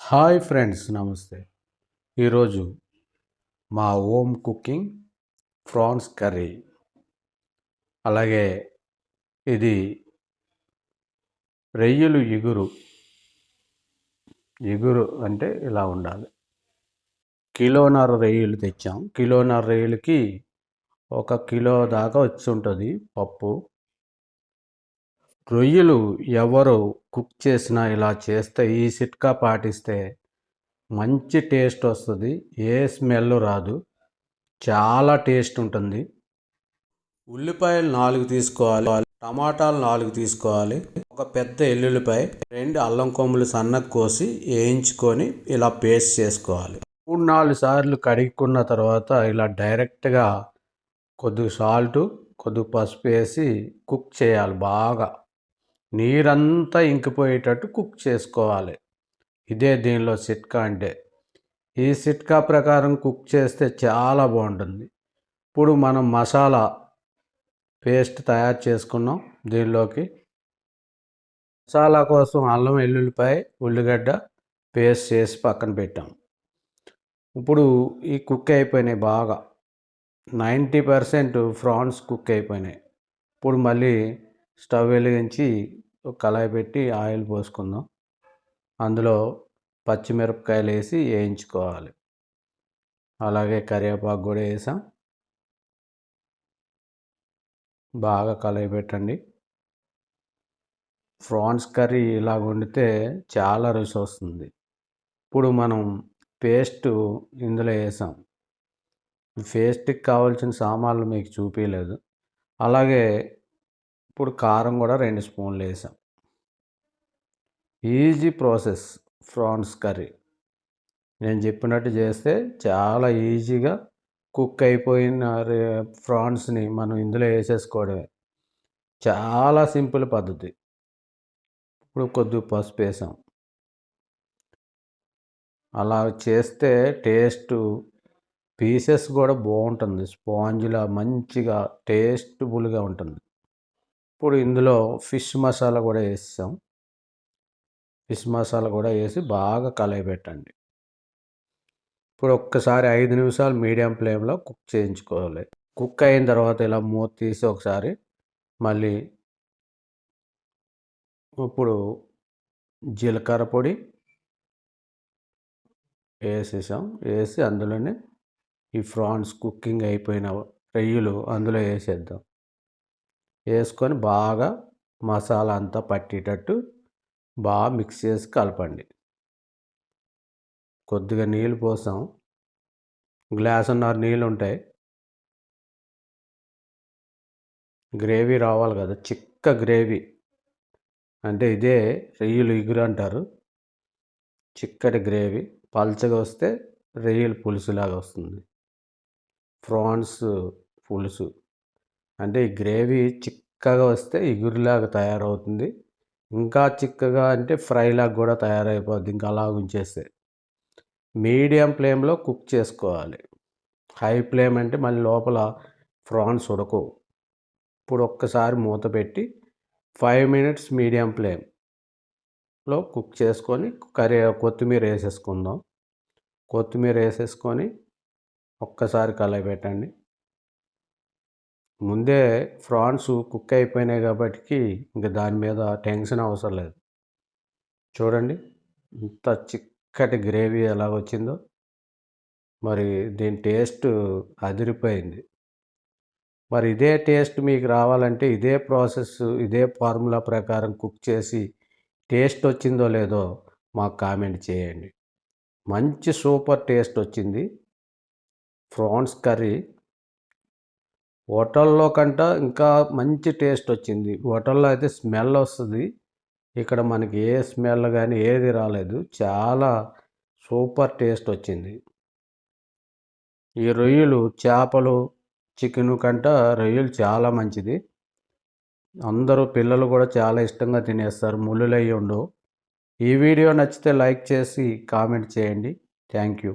Hi friends, నమస్తే. ఈరోజు మా హోమ్ కుకింగ్ ప్రాన్స్ కర్రీ. అలాగే ఇది రొయ్యలు ఎగురు. ఎగురు అంటే ఇలా ఉండాలి. కిలోన్నర రొయ్యలు తెచ్చాం. కిలోన్నర రొయ్యలకి 1 కిలో దాకా వచ్చి ఉంటుంది పప్పు. రొయ్యలు ఎవరు కుక్ చేసినా ఇలా చేస్తే, ఈ చిట్కా పాటిస్తే మంచి టేస్ట్ వస్తుంది. ఏ స్మెల్ రాదు. చాలా టేస్ట్ ఉంటుంది. ఉల్లిపాయలు 4 తీసుకోవాలి. టమాటాలు 4 తీసుకోవాలి. ఒక పెద్ద ఎల్లుల్లిపాయ, 2 అల్లం కొమ్ములు సన్నగా కోసి వేయించుకొని ఇలా పేస్ట్ చేసుకోవాలి. 3-4 సార్లు కడుక్కున్న తర్వాత ఇలా డైరెక్ట్గా కొద్దిగా సాల్టు, కొద్దిగా పసుపు వేసి కుక్ చేయాలి. బాగా నీరంతా ఇంకిపోయేటట్టు కుక్ చేసుకోవాలి. ఇదే దీనిలో చిట్కా అంటే. ఈ చిట్కా ప్రకారం కుక్ చేస్తే చాలా బాగుంటుంది. ఇప్పుడు మనం మసాలా పేస్ట్ తయారు చేసుకున్నాం. దీనిలోకి మసాలా కోసం అల్లం, వెల్లుల్లిపాయ, ఉల్లిగడ్డ పేస్ట్ చేసి పక్కన పెట్టాం. ఇప్పుడు ఈ కుక్ అయిపోయినాయి. బాగా 90% ప్రాన్స్ కుక్ అయిపోయినాయి. ఇప్పుడు మళ్ళీ స్టవ్ వెలిగించి ఒక కళాయి పెట్టి ఆయిల్ పోసుకుందాం. అందులో పచ్చిమిరపకాయలు వేసి వేయించుకోవాలి. అలాగే కరివేపాకు కూడా వేసాం. బాగా కలయి పెట్టండి. ప్రాన్స్ కర్రీ ఇలా వండితే చాలా రుచి వస్తుంది. ఇప్పుడు మనం పేస్ట్ ఇందులో వేసాం. పేస్ట్కి కావాల్సిన సామాన్లు మీకు చూపించలేదు. అలాగే ఇప్పుడు కారం కూడా 2 స్పూన్లు వేసాం. Easy process prawns curry. నేను చెప్పినట్టు చేస్తే చాలా ఈజీగా కుక్ అయిపోయిన ప్రాన్స్ని మనం ఇందులో వేసేసుకోవడమే. చాలా సింపుల్ పద్ధతి. ఇప్పుడు కొద్దిగా పసుపు వేసాం. అలా చేస్తే టేస్ట్ పీసెస్ కూడా బాగుంటుంది. స్పాంజ్లా మంచిగా టేస్ట్ఫుల్గా ఉంటుంది. ఇప్పుడు ఇందులో ఫిష్ మసాలా కూడా వేసాం. ఫిష్ మసాలా కూడా వేసి బాగా కలయబెట్టండి. ఇప్పుడు ఒక్కసారి 5 నిమిషాలు మీడియం ఫ్లేమ్లో కుక్ చేయించుకోవాలి. కుక్ అయిన తర్వాత ఇలా మూత తీసి ఒకసారి మళ్ళీ ఇప్పుడు జీలకర్ర పొడి వేసేసాం. వేసి అందులోనే ఈ ప్రాన్స్ కుకింగ్ అయిపోయిన రొయ్యలు అందులో వేసేద్దాం. వేసుకొని బాగా మసాలా అంతా పట్టేటట్టు బాగా మిక్స్ చేసి కలపండి. కొద్దిగా నీళ్ళు పోసాం. గ్లాసున్నర నీళ్ళు ఉంటాయి. గ్రేవీ రావాలి కదా, చిక్క గ్రేవీ అంటే ఇదే రొయ్యలు ఎగురు అంటారు. చిక్కటి గ్రేవీ పల్చగా వస్తే రొయ్యలు పులుసులాగా వస్తుంది. ప్రాన్స్ పులుసు అంటే ఈ గ్రేవీ చిక్కగా వస్తే ఎగురులాగా తయారవుతుంది. ఇంకా చిక్కగా అంటే ఫ్రైలాగా కూడా తయారైపోద్ది. ఇంకా అలా ఉంచేస్తే మీడియం ఫ్లేమ్లో కుక్ చేసుకోవాలి. హై ఫ్లేమ్ అంటే మళ్ళీ లోపల ప్రాన్స్ ఉడకవు. ఇప్పుడు ఒక్కసారి మూత పెట్టి 5 మినిట్స్ మీడియం ఫ్లేమ్లో కుక్ చేసుకొని కొత్తిమీర వేసేసుకుందాం. కొత్తిమీర వేసేసుకొని ఒక్కసారి కలయి పెట్టండి. ముందే ప్రాన్స్ కుక్ అయిపోయినాయి కాబట్టి ఇంకా దాని మీద టెన్షన్ అవసరం లేదు. చూడండి ఇంత చిక్కటి గ్రేవీ ఎలా వచ్చిందో. మరి దీని టేస్ట్ అదిరిపోయింది. మరి ఇదే టేస్ట్ మీకు రావాలంటే ఇదే ప్రాసెస్, ఇదే ఫార్ములా ప్రకారం కుక్ చేసి టేస్ట్ వచ్చిందో లేదో మాకు కామెంట్ చేయండి. మంచి సూపర్ టేస్ట్ వచ్చింది ప్రాన్స్ కర్రీ. హోటల్లో కంట ఇంకా మంచి టేస్ట్ వచ్చింది. హోటల్లో అయితే స్మెల్ వస్తుంది. ఇక్కడ మనకి ఏ స్మెల్ కానీ ఏది రాలేదు. చాలా సూపర్ టేస్ట్ వచ్చింది. ఈ రొయ్యలు చేపలు, చికెను కంట రొయ్యలు చాలా మంచిది. అందరూ పిల్లలు కూడా చాలా ఇష్టంగా తినేస్తారు. ముళ్ళులు అయ్యి ఉండవు. ఈ వీడియో నచ్చితే లైక్ చేసి కామెంట్ చేయండి. Thank you.